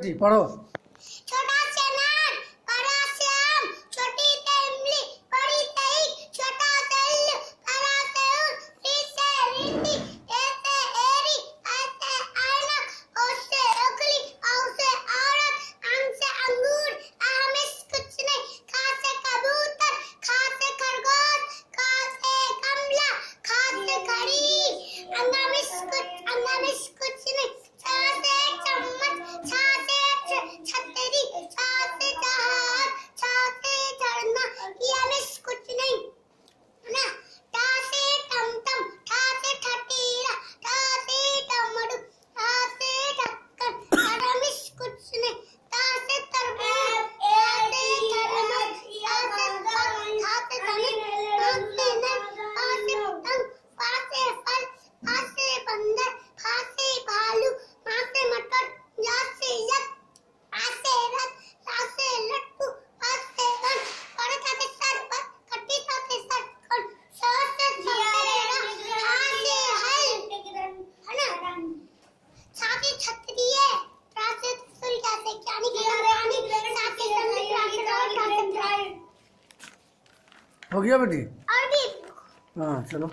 बेटी पढ़ो। छोटा चनार, बड़ा श्याम, छोटी तेमली, बड़ी तई, छोटा तल्लू, बड़ा तयूर, रीसे रिंडी, ऐसे एरी, ऐसे ऐनक, ओसे उगली, औसे औरत, अंग से अंगूर, आमिष कुछ नहीं, खा से कबूतर, खा से खरगोश, खा से कमला, खा से खड़ी, अंगामिश कुछ नहीं, छा से चम्मच, छा से छतरी, छा से जहाज, छा से झरना, ये मिस कुछ नहीं ना। टा से टमटम, ठा से ठठीरा, ठा से टमरू, ठा से ढक्कन, मिस कुछ नहीं, ता से तरबूज, ता से थर्मस, ता से फल, ता से धनिक, ता से नर, ता से पतंग, पा से फल, फा से बंदर, फा से भालू, मा से मटर, या से यक, आ से रथ, ला से लट्टू, आ से वन, बड़े का के सर पर, कट्टी का के सर पर, सा से सपेरा, हा से हल, है ना। सा से छतरी है, रा से त्रिशूल, क्या से ज्ञानी की रानी, सा से संगीत, रा से ड्राइवर, रा से ड्राइवर। हो गया बेटी? और भी हाँ चलो।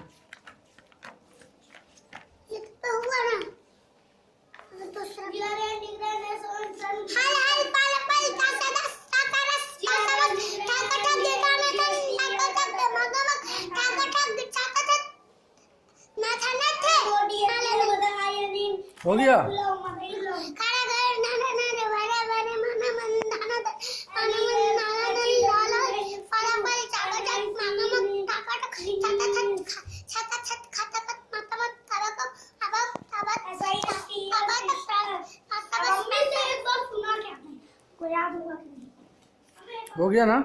ये तो हुआ ना। दूसरा हल हल पल पल का सदस का तरस का तरस ठाका ठक देदाने ठक ठाका ठक मगमग ठाका ठक ठाका ठक ना था ना थे हो गया? कारा घर नाना नाना वारा वारा माना मन नाना माना मन नाना नानी लाला पला पल ठाका ठक मगमग ठाका ठक ठाका ठक ठाका ठक खाता खत माता मत तारा को अब सही अब हो गया ना?